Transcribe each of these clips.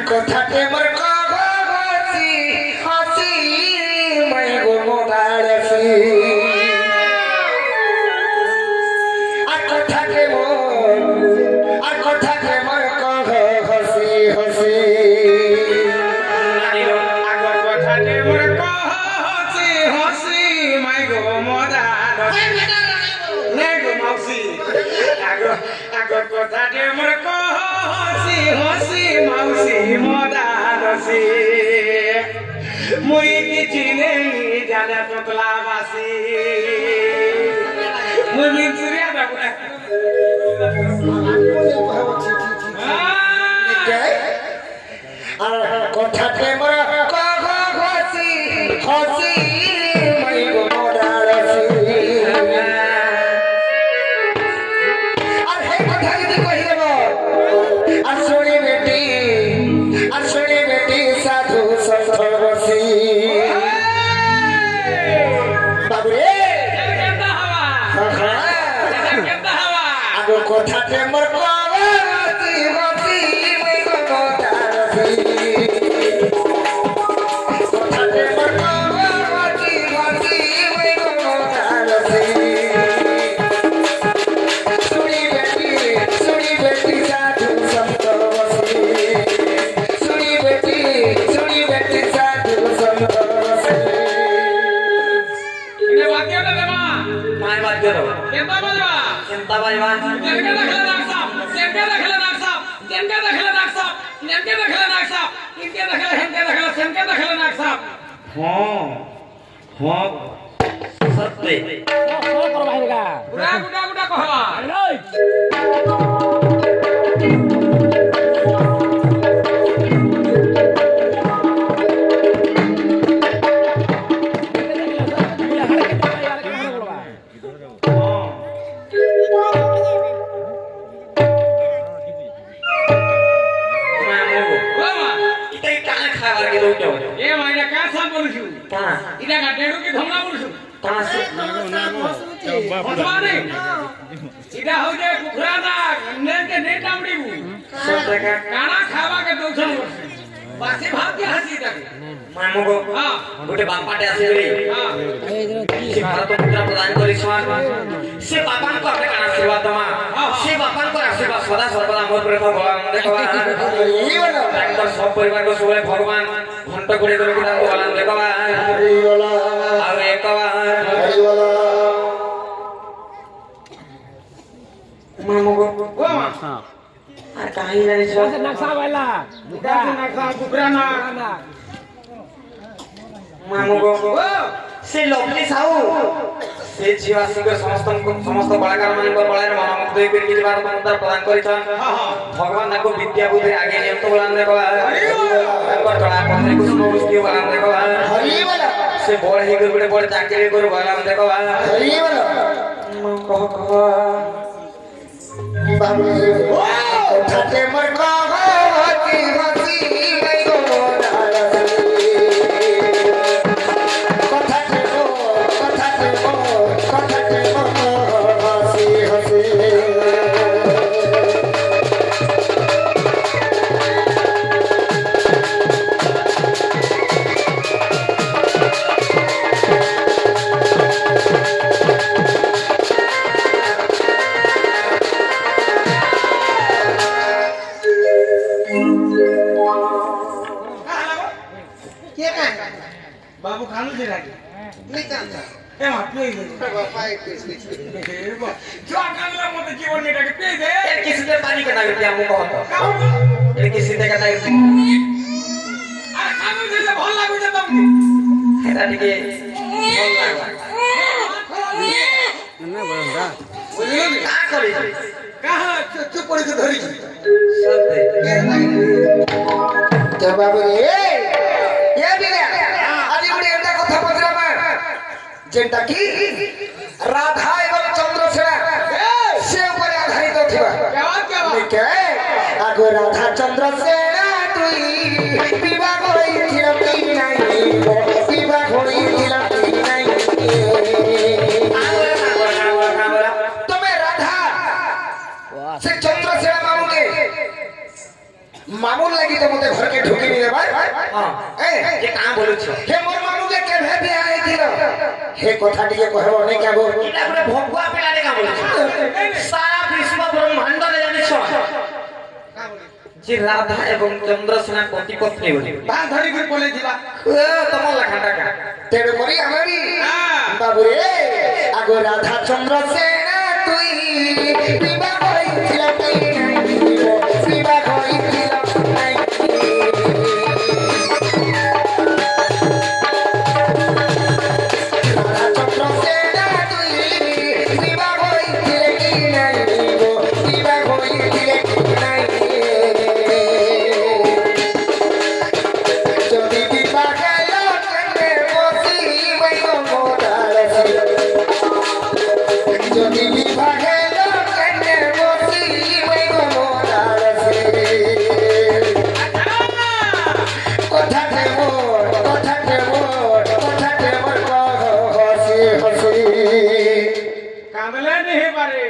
কথাতে মোর কগছি হাসি মই গো মোদারছি আর কথাতে মোর কগছি হাসি আগর কথাতে মোর কগছি হাসি মই গো মোদারছি নে গো মাউসি আগর কথাতে মোর কগছি হাসি মাউসি মোদারছি মুই কিছু নেই জানে তোতলা বাসি মুই মিছরিয়া দেখো আর কথাতে মোর কগছি হাসি মই গো মোদারছি আর হে কথা যদি কই দেব আর শুনি বেটি সাধু সন্ত বসি বাবুরে আগো কথাতে মোর কগছি হাসি মই গো মোদারছি কথাতে মোর কগছি হাসি মই গো মোদারছি শুনি বেটি সাধু সন্ত বসি শুনি বেটি সাধু সন্ত বসি ইনে বাদ্যটা দেবা काय वाद्य राव কেনতা বাজবা चिंता बाजवा নেমকে দেখলে নাকসাপ নেমকে দেখলে নাকসাপ নেমকে দেখলে নাকসাপ নেমকে দেখলে নাকসাপ ইনকে দেখলে হেনকে দেখলে সেমকে দেখলে নাকসাপ हो सत्य গুড়া কহবা বাবা इथे काय खायला गेलो होतो এ মাইরা কা সাপ বলছু ता ইটা গাটেড়ু কি ধমলা বলছু तास হসবারে ইটা হইছে কুকুরা না নেকে নে টামড়িবু सत्य का কানা খাবা কে দৌছন বাসি ভাত কি হাসি তাকে मामू गो হ্যাঁ गोटे बापाटे आसे रे হ্যাঁ से भारत मुद्रा प्रदान करी से बापान को अपने काना सेवा दमा से बापान को आशीर्वाद सदा सर्वदा मोर पर भगवान देखवा এই বলো तांकर सब परिवार को सोले भगवान घंटा गुड़े गुड़े गुड़ा को वाला देखवा হরি বলা और एकवा হরি বলা मामू गो ও মা আর কাহি জানি সব নাকসা বাইলা বুকা নাকসা কুকুরা না मामू गो ও से लवली साहू से जीवासी को समस्त कलाकार मान को बळार मना मुक्त होई करी बार मुद्रा प्रदान करिछन भगवान ताको विद्या बुद्धि आगे नियम तो बलान देखवा ताको तळा पत्रे कुसुम पुष्टि बलान देखवा হরি বলা से बड़ ही गुडे बड़ चाकरी करू बलान देखवा হরি বলা कह कह বাবুরে কথাতে মোর কগছি হাসি মই গো মোদারছি কথাতে মোর হাসি হাসি কে কান বাবু খানু যে রাখি এ মা তুই দে जो कानला মতে জীবন এটাকে পেয়ে দে ए किसी ने पानी का नागरिक हमको कहतो কাউ ए किसी ने का नागरिक আর খানু দিলে ভাল লাগবে না তুমি एटा टिके बोल लागला বুঝলি का करी কাহা চুপ করে ধরি सत्य তো বাবুরে এ বিলে আজি গুড়ে একটা কথা পছরাবা যেটা কি রাধা এবং চন্দ্রসেনা সে উপরে আধারিত থিবা কে আগো রাধা চন্দ্রসেনা তুই বিবাহ হইছিল কি নাই বিবাহ হইছিল কি নাই তুমি রাধা সে চন্দ্রসেনা মামুকে মামুর লাগি তো মতে ঘরকে ঢুকি নিয়ে ভাই হ্যাঁ যে কাঁ বলছ হে মোর মানুকে কেভে বিয়া আইছিল হে কথা টিকে কহে অনেক আগ এটা পুরো ভগবা পেলারে কাঁ বলছ সারা বিশ্ব ব্রহ্মাণ্ডরে জানিছ যে রাধা এবং চন্দ্রসেনা পতিপত্নী বলি বাল ধরি করে বলে দিলা তোমার লেখাটা কা তেড় করি আমারি বাবু রে আগ রাধা চন্দ্র সেনা তুই বিবাহ কইছিল তুই বিবাহ কইছিল নাই রাধা চন্দ্র সেনা তুই বিবাহ কইছিল কি নাই বিবাহ কইছিল কি নাই যদি বিবাহ গেল কেনে বসি বইব মোদার যদি বিবাহ গেল কেনে বসি বইব মোদার কথাতে মোর হসি হসি কামলে नहीं पारे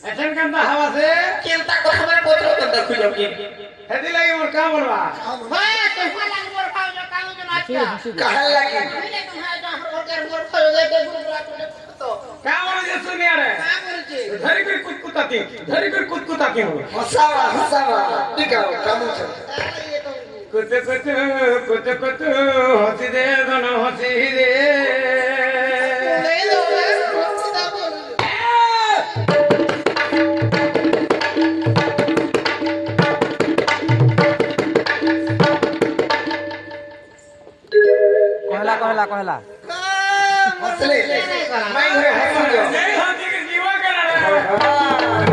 ऐसन कंदा हवा से চিন্তা কথা মানে পত্র কথা খুঁজো কি हेदी लगी मोर का बोलवा कहल लगी का बोल जे सुनिया रे धरी कर कुतकुताती हो हसावा ठीक है काम छ कुत हसी दे गण हसी दे कहला हसले मैं घरे हसू जो नहीं हसी के जीवा करा रे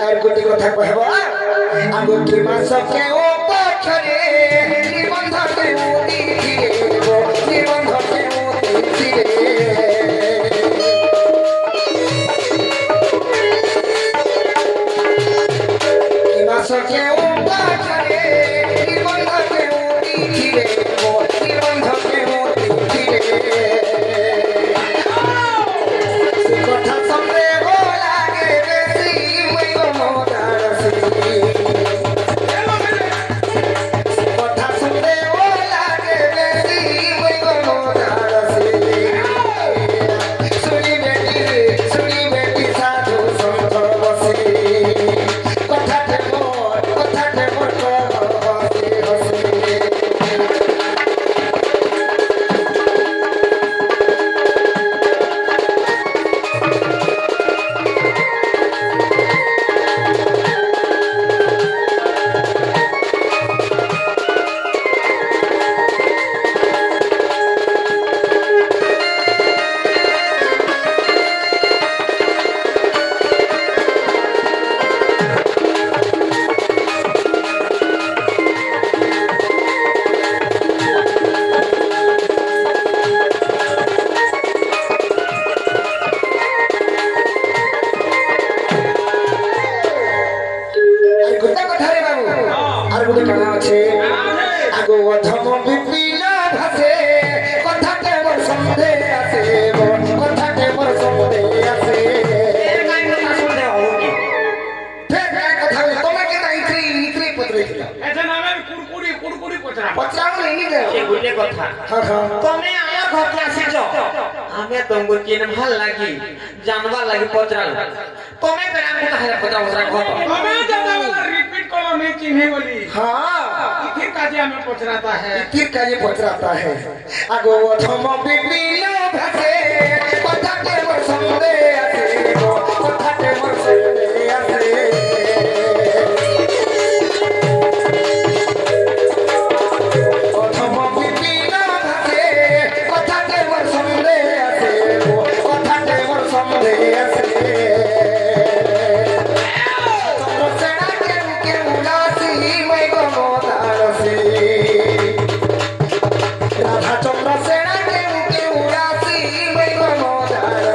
আর গোটি কথা কহবা আঙ্গুঠি মাস কেও পছরে নিবন্ধ কেও দিদিরে নিবন্ধ কেও দিদিরে মাস কেও পছরে নিবন্ধ কেও দিদিরে নিবন্ধ কেও দিদিরে কথা সঙ্গে লাগে বেশি বইব মোদার কথা শুনতে ও লাগে বেশি বইব মোদার শুনি বেটি সাধু সন্ত বসি কথাতে মোর হসি হসি আর গোটা কথা রে বাবু আর গোটা কানা আছে আগো অধম বিপিল ভাসে কথাতে মোর সন্ধে আছে কথাতে মোর সন্ধে আছে এর কাই কথা শুনতে হও কি ফের কাই কথা বলে তোমাকে না ইত্রি পত্রে ছিল ऐसा नाम है कुड़कुड़ी पचरा পত্রাও নেই রে সে গুলে কথা হ্যাঁ হ্যাঁ তুমি আমার ঘরকে আসিছ আমি তোমাকে চিন ভাল লাগি জানবার লাগি পচরাল তুমি পেরাম কথা হেরা পচরা পচরা কত हमें ज्यादा वाला रिपीट करो नहीं चिन्हे बोली हाँ इसी काजे हमें पचराता है इतिर का ये पचराता है আগো অধম বিপিল ভাসে কথাতে মোর সন্ধে আছে কথাতে মোর সন্ধে আছে অধম বিপিল ভাসে কথাতে মোর সন্ধে আছে কথাতে মোর সন্ধে আছে চন্দ্রসেনা কেউ উলাসি মই গমদারসি রাধা চন্দ্রসেনা কেউ উলাসি মই গমদারসি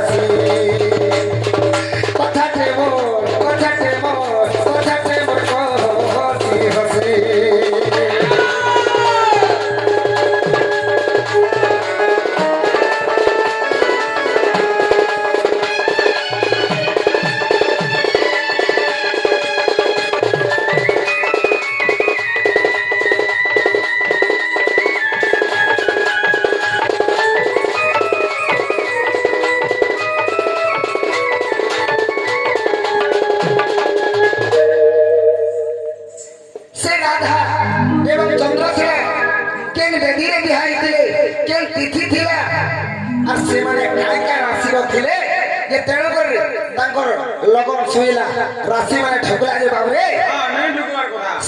বেদিরে বিହା ହେଇଥିଲେ କେନ୍ ତିଥି ଥିଲା আর ସେମାନେ କାଇଁ କାଇଁ ରାଶିର ଥିଲେ ଯେ ତେଣୁ କରି ତାଙ୍କର লগନ ଶୋଇଲା ରାଶି ମାନେ ଠକୁଲା ଯେ ବାବୁରେ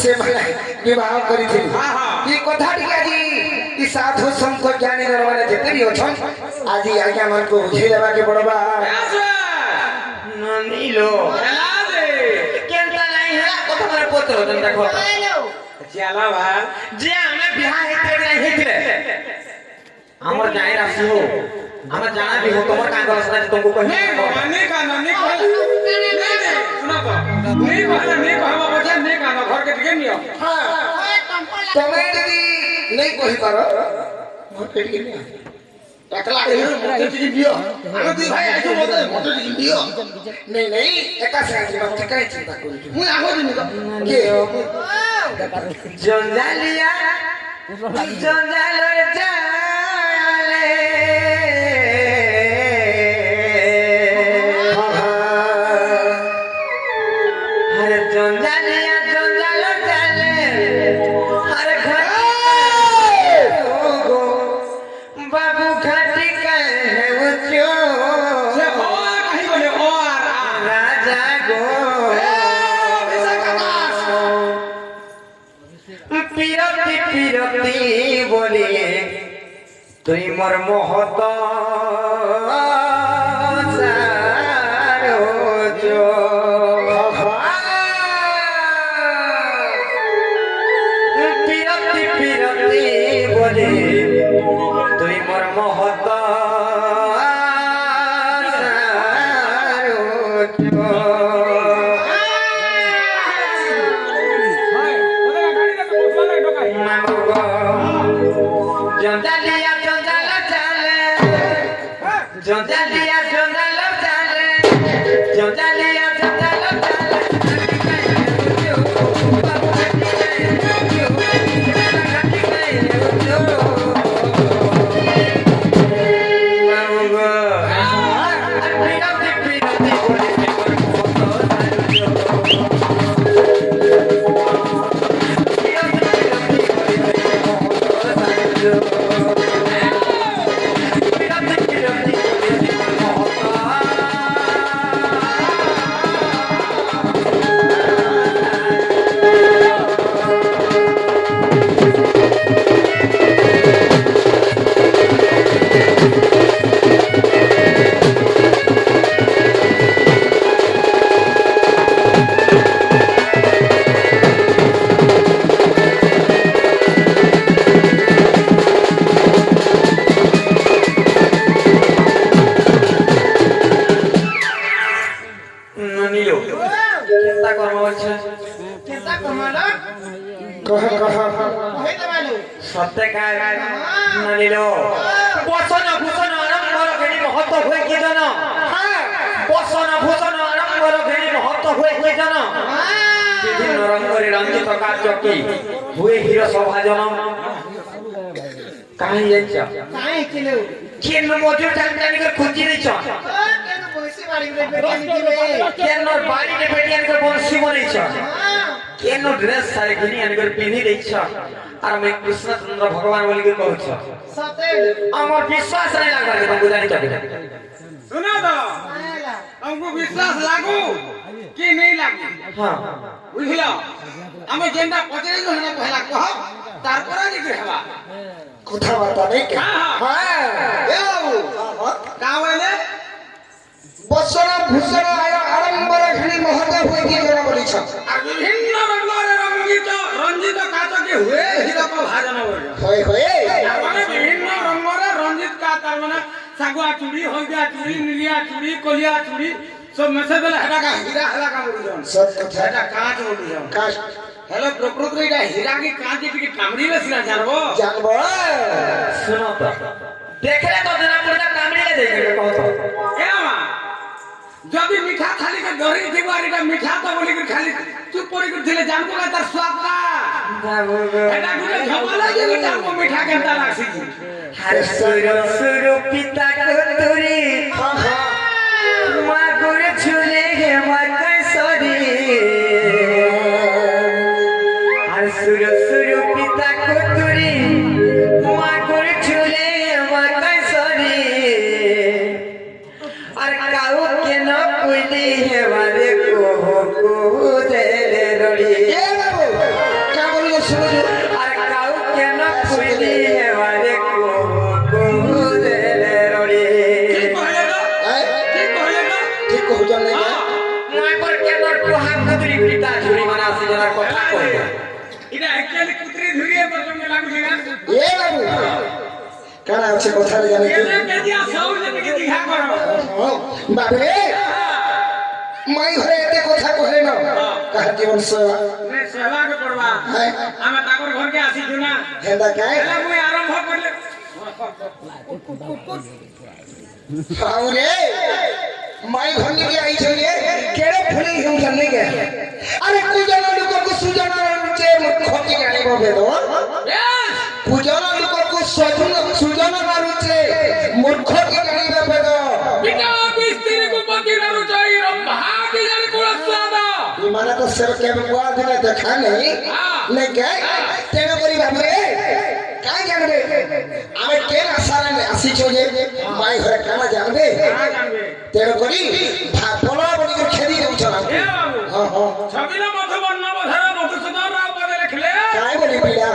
ସେମାନେ ବିବାହ କରିଥିଲେ এই কথা ଟିକେ ଆଜି ଇ ସାଧୁ ସନ୍ଥ ଜ୍ଞାନୀ ମାନେ ଯେତେ ବି ଅଛନ୍ ଆଜି ଆଜ୍ଞା ମାନଙ୍କୁ ବୁଝେଇ ଦେବାକେ ପଡବା ନନିଲୋ କେନ୍ତା ନାଇଁ ହେଲା କଥା ମାନେ ପତ୍ର ଯେନ୍ତା କଥା ଚାଲା ଭା ଯେ ଆମେ ବିହା ହେଇଥିଲେ ନାଇଁ ହେଇଥିଲେ ଆମର ଯାଇ ରାଶି ହୋ ଆମେ ଜାଣା ବି ହୋ ତମର କାଁ ଗସରା ଯେ ତମକୁ କହି नहीं कहला सुनो तो नहीं कहला नहीं कहबा बच्चा नहीं कहबा घर के टिके नियो ତମେ ଯଦି ନେଇ କହିପାର ମୋର ଟିକେ ନିଅ একলা মতে টিকে দিও আমি দুই ভাই আইছো মতে টিকে দিও নেই নেই একা সাথে মতে কাই চিন্তা করি মুই আগো দিন কে জঞ্জালিয়া জঞ্জালর জালে আরে জঞ্জালিয়া জঞ্জালর জালে আরে ঘর গো বাবু ঘাটি কাহে উচো से ओ कहीं बोले ओ রাজা গো পিরতি পিরতি বলি তুই মোর মহত পিরতি পিরতি বলি তুই মোর মহত জঞ্জালিয়া জঞ্জাল চালে জঞ্জালিয়া জঞ্জাল চালে জঞ্জালিয়া জঞ্জাল নিলো চিন্তা করবো বলছে কহ কহ সত্যি নিল বসন ভূষণ আরম্ভর ঘেরি মহত্ব হয়ে কে জন বসন ভূষণ আরম্ভর ঘেরি মহত্ব হয়ে কে জন বিভিন্ন রঙ্গরে রঞ্জিত কার্য কি হুয়ে হির সভাজন কাহি যাইছ কেন মজুর জানি করে খুঁজি দিছ কেন বাড়িতে বেটিয়ান করে বংশী বনেছ কেন ড্রেস শাড়ি কিনি আনি করে পিন্ধি দিছ আর আমি কৃষ্ণচন্দ্র ভগবান বলি করে কହୁছ আমার বিশ্বাস নাই লাগবার তুমি জানি চাবি सुनो तो हमको विश्वास लागू कि नहीं लागू হ্যাঁ বুঝলো আমি যেটা পচাই হলো পহলা কহ তারপরে যদি হবা কথাবার্তা নেই কে হ্যাঁ এ বাবু কা বলে বৎসর ভূষণ আড়ম্বর ঘিনি মহত হয়ে কি জনা বলিছ আর বিভিন্ন রঙের রঞ্জিত রঞ্জিত কাচকে হুয়ে হিরক ভাজন বলে হয়ে হয়ে তার মানে বিভিন্ন রঙের রঞ্জিত কা তার মানে সাগুয়া চুড়ি হলদিয়া চুড়ি নীলিয়া চুড়ি কলিয়া চুড়ি সব মেসে দেলে হেটা কা হীরা হেলা কা বলিজন সব কথা এটা কাঁচ বলিজন কাজ हेलो प्रकृति এটা হীরা কি কাঁচ টিকে কামড়িলে সিনা জানবো জানবো শুনো তো দেখলে তো জনা পড়া কামড়িলে দেখবে কহ তো এ মা যদি মিঠা থালি কে ধরি দিব আর এটা মিঠা তো বলি করে খালি চুপ করে করে দিলে জানবো না তার স্বাদটা এটা গুলো ঝমালা যে জানবো মিঠা কেমন লাগছে হর সুর সুর পিতা কতুরি মাগুর ঝুলে হে মাকেশ্বরী হর সুর সুর পিতা কতুরি হাত ধরে পিতা ঝুড়ি মানা আছে জনার কথা কইবে এটা একচুয়ালি কুত্রি ধুরিয়ে প্রসঙ্গে লাগুছে না এ বাবু কারা আছে কথা জানি কি এদের কেজিয়া সৌর থেকে দিঘা করো বাবু রে মাই ঘরে এতে কথা কহে না কাহা জীবন সেবা নে সেবা কে করবা হ্যাঁ আমি তাকর ঘরকে আসিছু না হেন্দা কাই এলা মুই আরম্ভ করলে বাবু রে মাই ঘর নিকে আইছো রে কেড়ে ফেলে হিম জানি কে আরে কুজনা লোকକୁ সুজনা রুচে মুখটি জানিব বেদ কুজনা লোকକୁ সুজনা রুচে মুখটি জানিব বেদ বিনা বিস্তিরি কো পকিরানো চাই রম্ভা কি জানি কোন স্বাদ মানে তো সের কে বুয়া দিনে দেখা নেই নাই কে তেন করি বাবুরে কাই জানবে আমি কেন আসারে আসিছো যে মাই ঘরে কানা জানবে তেন করি বলা বলি খেদি দেউছ না হ্যাঁ হ্যাঁ ছবিলা মধুবর্ণ বধরা মধুসূদন রাও পদে লিখলে কাই বলি পিলা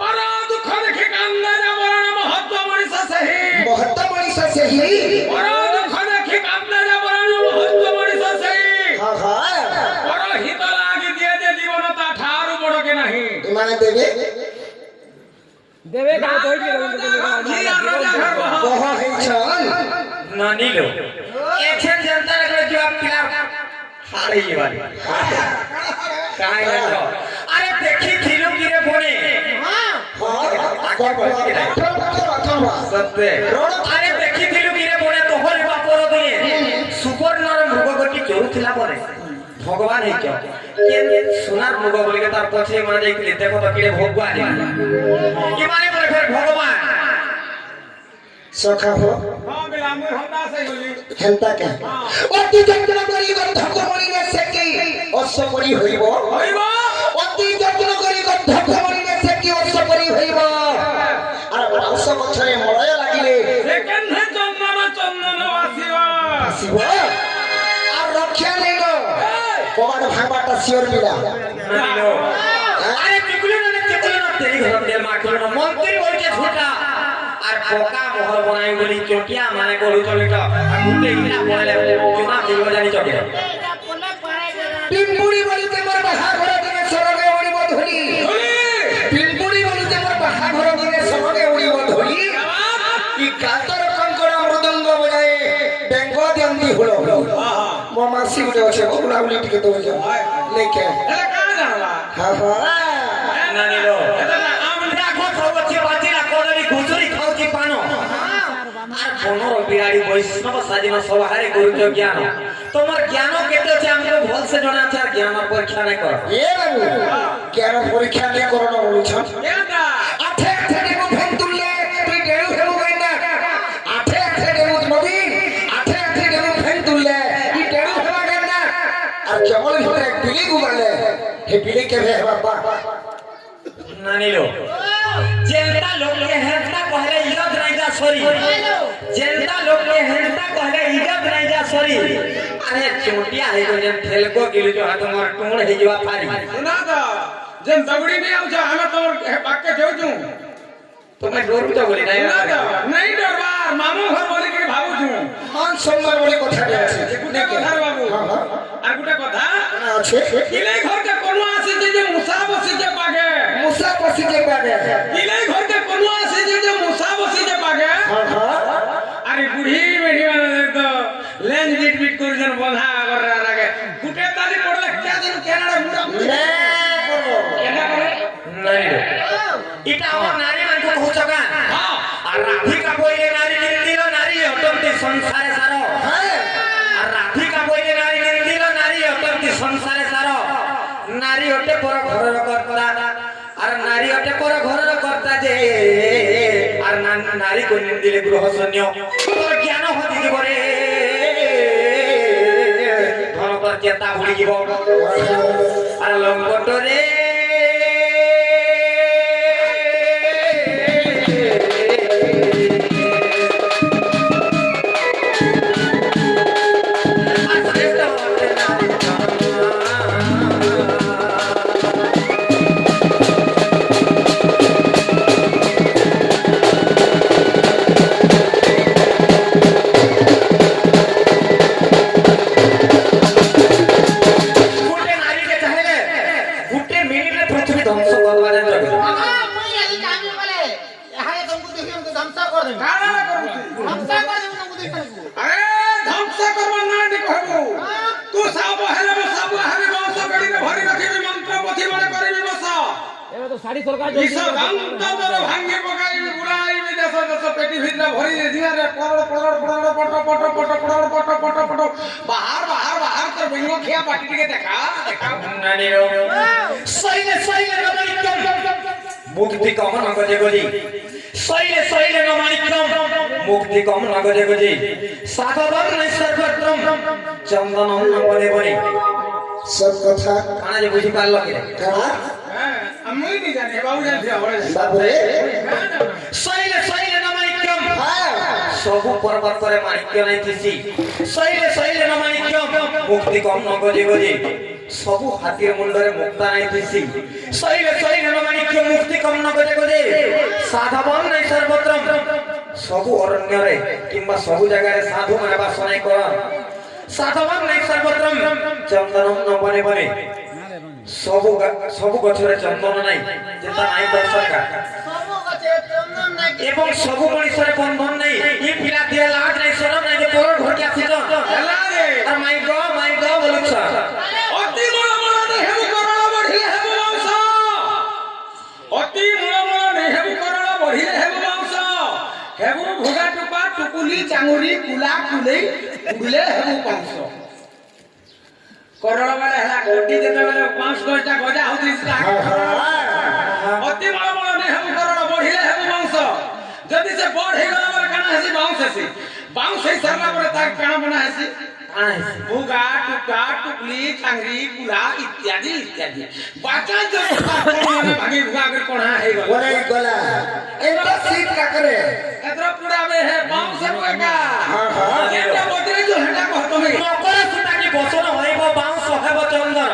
পর দুঃখ দেখে কান্দে না বরণ মহত্ব মনিষা সেহি মহত্ব মনিষা সেহি পর দুঃখ দেখে কান্দে না বরণ মহত্ব মনিষা সেহি হ্যাঁ হ্যাঁ পর হিত লাগি দিয়ে যে জীবন তা ঠারু বড় কে নাহি মানে দেবে দেবে গাও দই দিয়ে জি রাজা ঘর বহ বহ হেছন না নিলো এছেন জনতা রে জবাব পিলার হারে বাড়ি কাই গেল আরে দেখি থিলু কিরে বনে সত্যি আরে দেখি থিলু কিরে বনে তোহর বাপর দিয়ে সুপর্ণর মৃগ গটি চলুছিলা পরে ভগবান ହେଇଛ କେନ୍ সোনার মৃগ বলিকে তার পছে মানে যাইଥିଲି দেখো তো কিরে ভগবান কি মানে বলে ফের ভগবান সখা হো হ্যাঁ বেলা মুই হতা সে গলি হেনতা কে অতি যত্ন করি গন্ধ মরিলে সেকি অশ্ব পরি হইব হইব অতি যত্ন করি গন্ধ মরিলে সেকি অশ্ব পরি হইব আর মাংস গছরে মলয় লাগিলে সেকেন্ড হে চন্দন আসিব আসিব আর রক্ষা নেই গো কবাট ভাঙবাটা শিওর মিলা নানিলো আরে টিকুলি না তেরি ঘর দে মা কইলো না মন্ত্রী বলছে ছোটা আর বোকা মহল বনাই বলি চটিয়া মানে গলু চলিত আর গুটে ইটা বনাইলে জমা দিব জানি চকে পিম্পুড়ি বলিতে মোর বাহা ঘর দিনে সরগে উড়িব ধলি পিম্পুড়ি বলিতে মোর বাহা ঘর দিনে সরগে উড়িব ধলি ই কাতর কঙ্কড় মৃদঙ্গ বজায়ে বেঙ্গ দিয়ন্তি হলো মো মাসি গুটে আছে ওগুলা উলি টিকে দৌড় লেকে এটা কা জানলা হ্যাঁ হ্যাঁ নানিলো এটা না আমি রাখো খাওয়াচ্ছি বাজিরা কোদরি ঘুচুরি খাওয়াচ্ছি পানো আর বনর বিরাড়ি বৈষ্ণব সাজিন সবাহারে গুরুজ জ্ঞান তোমার জ্ঞান কেতে আছে আমাকে ভালসে জনা আছে আর জ্ঞান পরীক্ষা নাই কর এ বাবু কেন পরীক্ষা নিয়ে করোনা বলছ এটা আঠে আঠে দেবু ফেন তুললে তুই ডেড়ু হেবু গাই না আঠে আঠে দেবু নবীন আঠে আঠে দেবু ফেন তুললে তুই ডেড়ু হেবা গাই না আর জঙ্গল ভিতরে বিলি গুমালে হে বিলি কেবে হেবা বা নানিলো যেটা লোককে হেনতা কহলে ইজ্জত রাইজা সরি যেটা লোককে হেনতা কহলে ইজ্জত রাইজা সরি আরে চোটিয়া হে গো যেন ঠেলকো গিলু जो हाथ मोर टूण हे जवा फारी सुना तो जेन दगड़ी नहीं आउ हमें तो बाके जोजू तुम्हें डर तो बोली नहीं सुना तो नहीं डरबा मामू घर बोली के भाबू छु মান সম্মান বলে কথা আছে गुटे कथा रे बाबू হ্যাঁ হ্যাঁ আর গুटे कथा আছে इले घर के कोनो आसी जे मुसा बसी जे पागे মুসা পসি যে পাবে इले घर के कोनो आसी जे मुसा बसी जे पागे হ্যাঁ হ্যাঁ अरे बुढ़ी बेटी वाला तो लेंज बीट बीट कर जन बंधा कर रहा लगे गुटे ताली पड़ले क्या दिन केनाडा मुड़ा নে করব केना करे नहीं रे इटा আমার নারী মান को होचगा हां আর রাধিকা কইলে নারী নিন্দিল নারী অতন্তি সংসারে সার হ্যাঁ আর রাধিকা কইলে নারী নিন্দিল নারী অতন্তি সংসারে সার নারী হতে পর ঘরর কর্তা আর নারী হতে পর ঘরর কর্তা যে আর নারী কো নিন্দিলে গৃহ শূন্য তোর জ্ঞান হতি দিব রে ধন তোর চেতা ভুলি যাব আর লঙ্কট রে ବିଷ ଦାନ୍ତ ତୋର ଭାଙ୍ଗି ପକାଇବି ବୁଲାଇବି ଦେଶ ଦେଶ ପେଟି ଭିତରେ ଭରି ଦିଆରେ ପଡ ପଡ ପଡ ପଟ ପଟ ପଟ ପଡ ପଟ ପଟ ପଟ ବାହାର ବାହାର ବାହାର ତୋର ବେଙ୍ଗ ଖିଆ ପାଟି ଟିକେ দেখা দেখা শৈলে শৈলে নমানিক্যম মুক্তি কম নগজে গজি শৈলে শৈলে নমানিক্যম মুক্তি কম নগজে গজি সাধবন নৈসর্গত্রম চন্দনম নবনে বনে सब कथा কানা যে বুঝি পারল কি कहा আমি নি জানি বাবু জানি আমরা बाबू रे শৈলে শৈলে নমানিক্যম हाँ সবু পর্বতরে মানিক্য নাই থিসি শৈলে শৈলে নমানিক্যম মুক্তি কম নগজে গজি সবু হাতির মুন্ডরে মুক্তা নাই থিসি শৈলে শৈলে নমানিক্য মুক্তি কম নগজে গজি সাধবন নাই সর্বত্রম সবু অরণ্যরে কিংবা সবু জায়গায় সাধু মানে বাস নাই কর সাধবন নাই সর্বত্রম চন্দনম নবনে বনে সবু গছরে চন্দন নাই যেটা নাই দর্শকা এবং সবু মଣିষরে বন্ধন নাই ই পিলা দিয়ে লাজ নাই শরম নাই যে তোর ঘরকে আসিছ হেলা রে আর মাই গো বলুছ অতি মূল মূল হেবু করণ বঢ়িলে হেবু বংশ অতি মূল মূল হেবু করণ বঢ়িলে হেবু বংশ হেবু ভোগা টুপা টুকুলি চাঙুরি কুলা কুলেই উগলে হেবু বংশ করণ বেলে হেলা গোটি যেতেবেলে 5-10টা গজা হতিছিল অতি মূল মূল হেবু করণ বঢ়িলে হেবু বংশ যদি সে বড় হয়ে গলা পরে কানা হেসি বাউন্স হই সারলা পরে তার কানা বনা হেসি ভোগা টুকা টুকলি চাংরি কুলা ইত্যাদি ইত্যাদি বাঁচা জন্য ভাগে ভুয়া করে কোণা হয়ে গেল बोले गला एटा सीट का करे এতরা পুরাবে হে বাউন্স একা हाँ हाँ এটা বদলে जो হেটা কহত হে মকরা সুতা কি বসন হইব বাউঁশ হইব চন্দন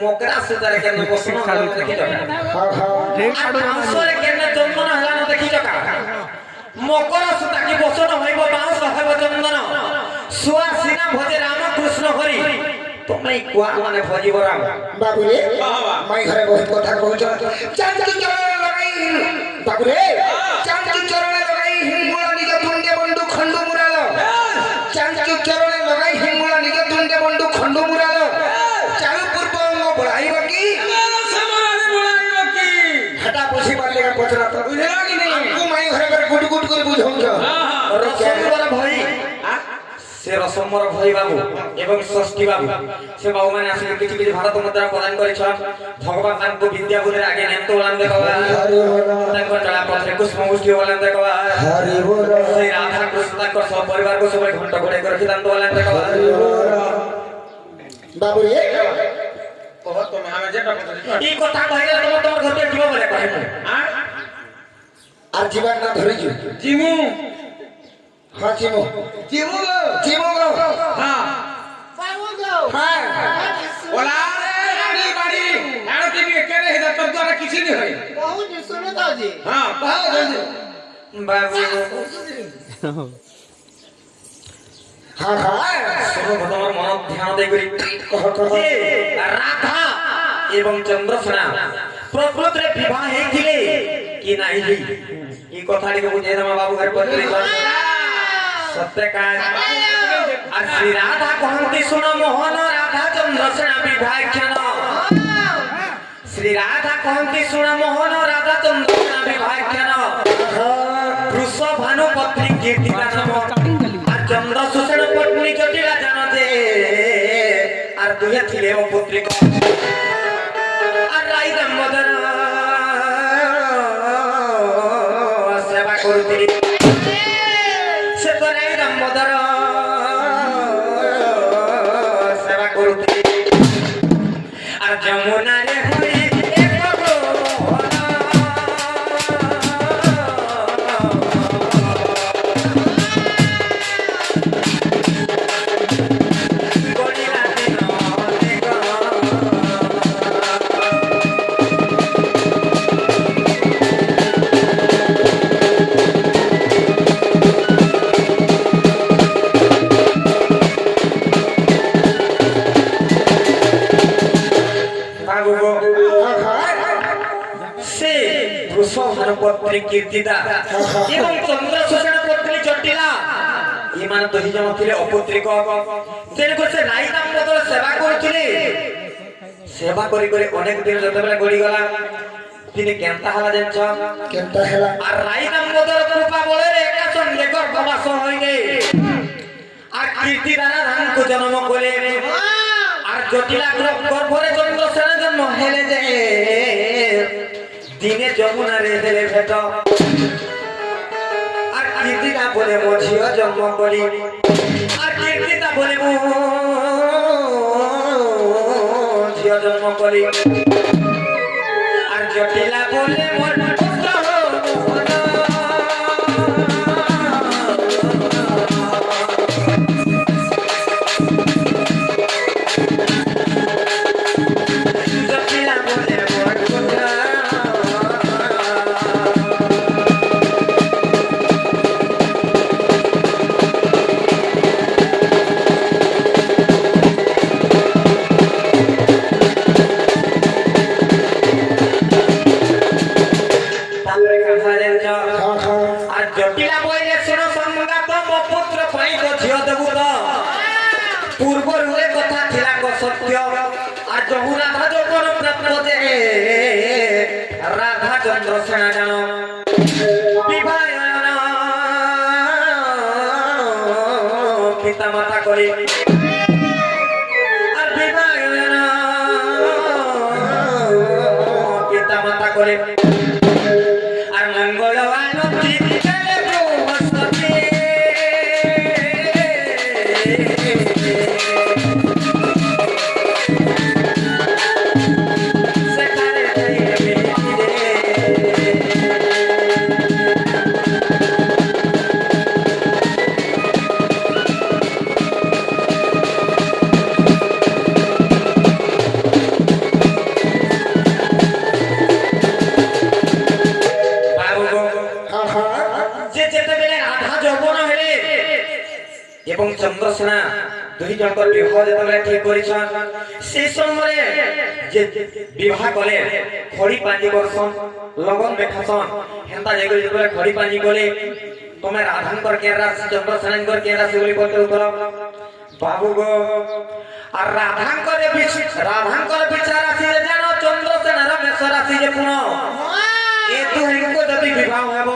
মকরা সুতারে কেন বসন হইব দেখি জকা हाँ हाँ আর বাউঁশরে কেন চন্দন হলা না দেখি জকা মকরা সুতা কি বসন হইব বাউঁশ হইব চন্দন সুয়াসিনা ভজে রাম কৃষ্ণ হরি তুমি কুয়া মানে ভজিব রাম बाबू रे बाबा। मैं घरे बहुत कथा कहूछ चांदी चरण लगाई बाबू रे चांदी चरण लगाई हिंगुला निज तुंडे बंडू खंडू मुरालो चांदी चरण लगाई हिंगुला निज तुंडे बंडू खंडू मुरालो चालू पूर्व अंग बढ़ाई बाकी সমানে বলাইব কি हटा पूछी बाले का पचरा तो বুঝলা কি নেই हमको मैं घरे घर गुट गुट कर बुझाऊंगा রসমর ভাই সে রসমর ভাই বাবু এবং ষষ্ঠী বাবু সে বাবু মানে আসলে কিছু কিছু ভারত মুদ্রা প্রদান করেছেন ভগবান তাঙ্কু বিদ্যা বুদ্ধের আগে নেমতো বলান দেখবা हरि बोल তাঙ্ক চলা পথে কুষ্ম মুষ্টি বলান দেখবা हरि बोल সেই রাধা কৃষ্ণ তাঙ্ক সব পরিবারকে সবাই ঘন্ট ঘড়ে করে সিদ্ধান্ত বলান দেখবা बाबू रे কহ তুমি আমি যেটা কথা এই কথা কহিলে তোমার ঘরকে জীব বলে কহিব আর জীবন না ধরে যু জিমু हाँ जीवो জিমু जीवो হ্যাঁ हाँ ওলা রে রানী বাড়ি আর তুমি কেনে হেদা তোর দ্বারা কিছু নি হয় হ্যাঁ কহ জলদি বাবু हाँ हाँ শুনো তোমার মন ধ্যান দেই করি कह कह যে রাধা এবং চন্দ্রসেনা প্রকৃতরে বিবাহ হয়েছিলে কি নাই এই কথাটিকে বুঝে দেবা বাবু ঘর পত্রে সত্যকার আর শ্রী রাধা কহন্তি শুন মোহন রাধা চন্দ্রসেনা বিবাহ কেন শ্রী রাধা কহন্তি শুন মোহন রাধা চন্দ্রসেনা বিবাহ কেন বৃষভানু পত্নী কীর্তিকা নাম আর চন্দ্রসেন পত্নী জটিলা জানতে আর দুহে ছিলে ও পুত্রিক আর রাই দামোদর সেবা করুଥିଲି সে তো রাই দামোদর সেবা করুଥିଲି আর যমুনারে হই এক সে বৃষভানু পত্নী কীর্তিদা এবং চন্দ্রসেন পত্নী জটিলা এମାନେ ଦୁଇ ଜଣ ଥିଲେ ଅପୁତ୍ରିକ ତେଣୁକରି ସେ ରାଇ ଦାମୋଦର ସେବା କରୁଥିଲେ সেবা করি করে অনেক দিন যতবেলা গড়ি গলা তিনি কেনতা হলা জানছ কেনটা হেলা আর রাই দামোদর কৃপা বলে একা সঙ্গে গর্ভবাস হইলে আর কীর্তি দ্বারা ধানকু জন্ম করে আর জটিলা গর্ভরে চন্দ্রসেন জন্ম হেলে যে দিনে যমুনা রে হেলে ভেট আর কীর্তিটা বলে মো ঝিও জন্ম করি আর কীর্তিটা বলে মো ঝিও জন্ম করি আর জটিলা বলে মোর পুত্র জটিলা বলে মোর পুত্র তারপরে কথা জানছ আর জটিলা বইলে শুন সংগাত মো পুত্র পাই তো ঝিও দেবু তো পূর্বরু এ কথা ଥିଲା ক সত্য আর যহু রাধা যৌবন প্রাপ্ত যে রাধা চন্দ্র সেনা জান বিবাহয়ন পিতা মাতা করে আর বিবাহয়ন পিতা মাতা করে আর মঙ্গল আনতি গেলে বৃহস্পতি সেখানে যাইবে যে যেତେବେଳେ রাধা যৌবন হেলে এবং চন্দ্রসেনা দুই জনকর বিবাহ যেতেବେଳେ ঠিক করিছন সেই সময়ে যে বিবাহ কলে খড়ি পাঁজি করছন লগন দেখাছন হেন্তা জায়গায় যেতেବେଳେ খড়ি পাঁজি কলে তুমি রাধাঙ্কর কে রাশি চন্দ্রসেনাঙ্কর কে রাশি বলি বলতে উত্তর বাবু গো আর রাধাঙ্কর বিচার রাশি যে জানো চন্দ্রসেনার মেষ রাশি যে পুন এ দুহিঙ্ক যদি বিবাহ হব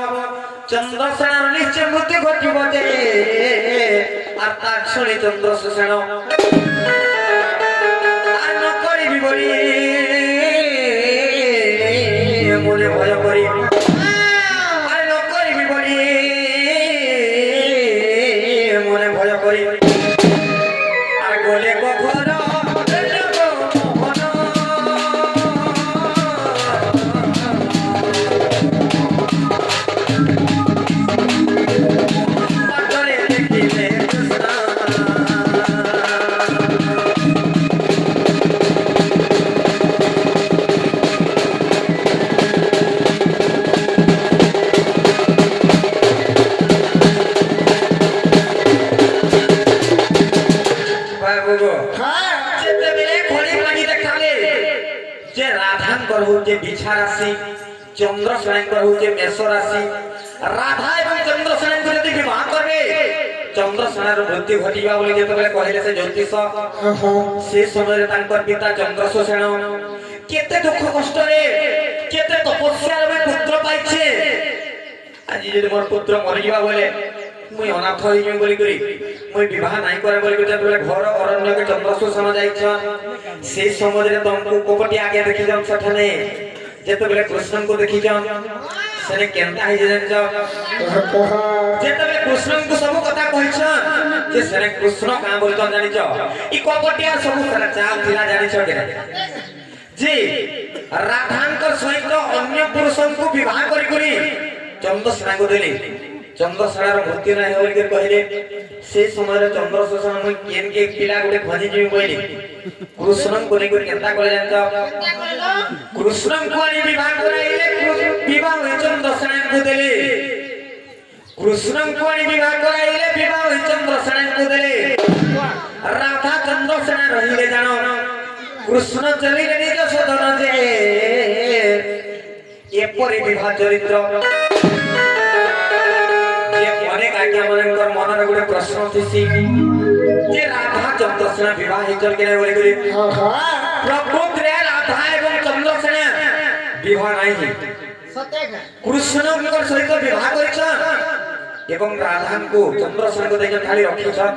চন্দ্রসেনার নিশ্চয় মৃত্যু ঘটিব যে আর তার শুনি চন্দ্রসেন আর ন করিবি বলি মনে ভয় করি আর ন করিবি বলি মনে ভয় করি আর গলে কখন যে রাধাঙ্কর হচ্ছে বিছা রাশি চন্দ্রসেনাঙ্কর হচ্ছে মেষ রাশি রাধা এবং চন্দ্রসেনাঙ্কর যদি বিবাহ করবে চন্দ্রসেনার মৃত্যু ঘটিবা বলে যেতেବେଳେ কহিলে সে জ্যোতিষ সে সময়ে তাঙ্কর পিতা চন্দ্রসেন কেতে দুঃখ কষ্টরে কেতে তপস্যার পুত্র পাইছে আজি যদি মোর পুত্র মরিযা বলে মুই অনাথ হইমি বলি করি মুই বিবাহ নাই করে বলি করি যেতেବେଳେ ঘর অরণ্যকে চন্দ্রসেন যাইছন সেই সময়ে তমকু কোপটি আগে দেখি যাও সেখানে যেতেବେଳେ কৃষ্ণଙ୍କୁ ଦେଖିଛନ୍ সেনে কেনতা হইছে জানছ যেতেବେଳେ কৃষ্ণଙ୍କୁ ସବୁ কথা କହିছନ୍ যে সেনে কৃষ্ণ কাঁ বলছন জানিছ ই কোপটিয়া ସବୁ সারা চাল ଥିଲା জানিছ কে যে রাধাঙ্ক সহিত অন্য পুরুষଙ୍କୁ বিবাহ করি করি চন্দ্রসেনাଙ୍କୁ দেলি চন্দ্রসেনার মৃত্যু নাই বলি কহিলে সেই সময়ে চন্দ্রসেন মুই কেনকে পিলা গুটে খোঁজি যাই বলি কৃষ্ণଙ୍କୁ নেই করে কেনতা করে জানছ কৃষ্ণଙ୍କୁ আনি বিবাহ করাইলে বিবাহ হই চন্দ্রসেনাଙ୍କୁ দেলে কৃষ্ণଙ୍କୁ আনি বিবাহ করাইলে বিবাহ হই চন্দ্রসেনাଙ୍କୁ দেলে রাধা চন্দ্রসেনা রহিলে জানো কৃষ্ণ চলিলে নিজ সদন যে এপরি বিবাহ চরিত্র যে অনেক আজ্ঞা মনঙ্কর মনের গোটে প্রশ্ন থিসি যে রাধা চন্দ্রসেনা বিবাহ হিচল কেনে বলি করি ପ୍ରକୃତରେ ରାଧା ଏବଂ ଚନ୍ଦ୍ରସେନା ବିବାହ ନାହିଁ କୃଷ୍ଣଙ୍କ ସହିତ ବିବାହ କରିଛନ୍ ଏବଂ ରାଧାଙ୍କୁ ଚନ୍ଦ୍ରସେନାକୁ ଦେଇକି ଖାଲି ରଖିଛନ୍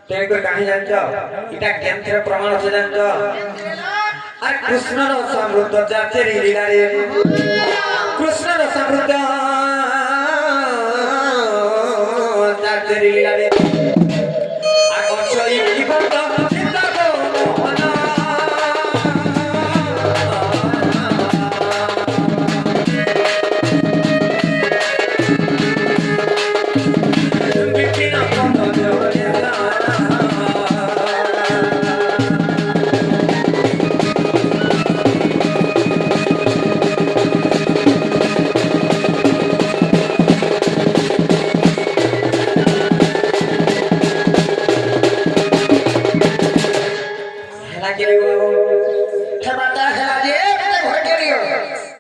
ତେଣୁକରି କାହିଁ ଜାଣିଛ ଏଇଟା କେନ୍ଥିରେ ପ୍ରମାଣ ଅଛି ଜାଣିଛ ଆରେ କୃଷ୍ଣର ସମୃଦ୍ଧ ଜାତିରେ ଲୀଳାରେ କୃଷ୍ଣର ସମୃଦ୍ଧ ଜାତିରେ ଲୀଳାରେ আগছই বিপদ চিন্তাব মোহন বিপিন পদ জয়না